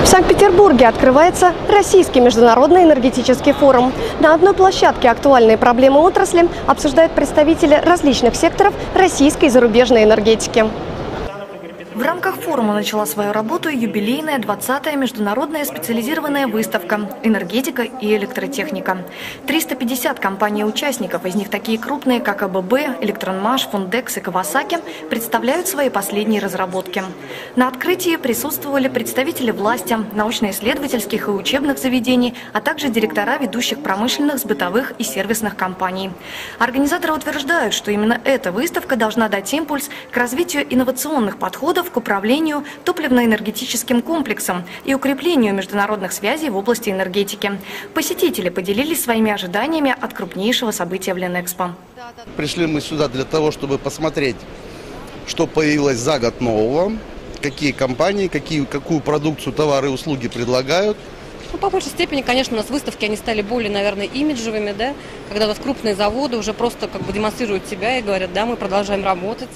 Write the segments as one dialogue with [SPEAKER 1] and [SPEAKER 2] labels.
[SPEAKER 1] Санкт-Петербурге открывается Российский международный энергетический форум. На одной площадке актуальные проблемы отрасли обсуждают представители различных секторов российской и зарубежной энергетики. В рамках форума начала свою работу юбилейная 20-я международная специализированная выставка «Энергетика и электротехника». 350 компаний-участников, из них такие крупные, как АББ, Электронмаш, Фундекс и Кавасаки, представляют свои последние разработки. На открытии присутствовали представители власти, научно-исследовательских и учебных заведений, а также директора ведущих промышленных, бытовых и сервисных компаний. Организаторы утверждают, что именно эта выставка должна дать импульс к развитию инновационных подходов к управлению топливно-энергетическим комплексом и укреплению международных связей в области энергетики. Посетители поделились своими ожиданиями от крупнейшего события в Ленэкспо.
[SPEAKER 2] Пришли мы сюда для того, чтобы посмотреть, что появилось за год нового, какие компании, какую продукцию, товары и услуги предлагают.
[SPEAKER 3] По большей степени, конечно, у нас выставки, они стали более, наверное, имиджевыми, да? Когда у нас крупные заводы уже просто демонстрируют себя и говорят, да, мы продолжаем работать.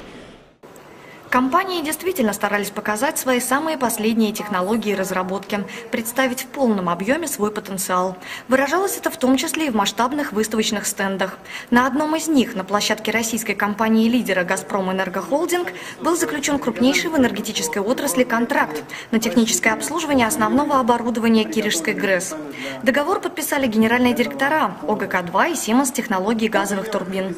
[SPEAKER 1] Компании действительно старались показать свои самые последние технологии и разработки, представить в полном объеме свой потенциал. Выражалось это в том числе и в масштабных выставочных стендах. На одном из них, на площадке российской компании-лидера «Газпром Энергохолдинг», был заключен крупнейший в энергетической отрасли контракт на техническое обслуживание основного оборудования Киришской ГРЭС. Договор подписали генеральные директора ОГК-2 и Siemens технологий газовых турбин.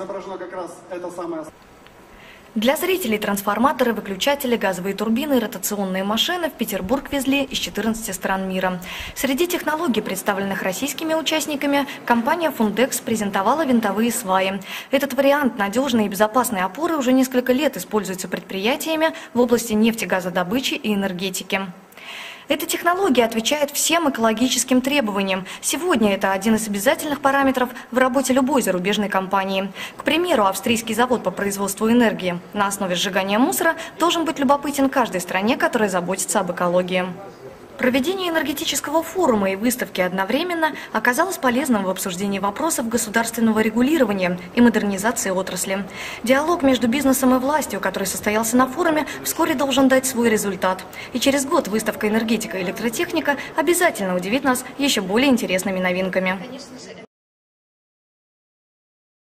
[SPEAKER 1] Для зрителей трансформаторы, выключатели, газовые турбины и ротационные машины в Петербург везли из 14 стран мира. Среди технологий, представленных российскими участниками, компания Фундекс презентовала винтовые сваи. Этот вариант надежной и безопасной опоры уже несколько лет используется предприятиями в области нефтегазодобычи и энергетики. Эта технология отвечает всем экологическим требованиям. Сегодня это один из обязательных параметров в работе любой зарубежной компании. К примеру, австрийский завод по производству энергии на основе сжигания мусора должен быть любопытен каждой стране, которая заботится об экологии. Проведение энергетического форума и выставки одновременно оказалось полезным в обсуждении вопросов государственного регулирования и модернизации отрасли. Диалог между бизнесом и властью, который состоялся на форуме, вскоре должен дать свой результат. И через год выставка «Энергетика и электротехника» обязательно удивит нас еще более интересными новинками.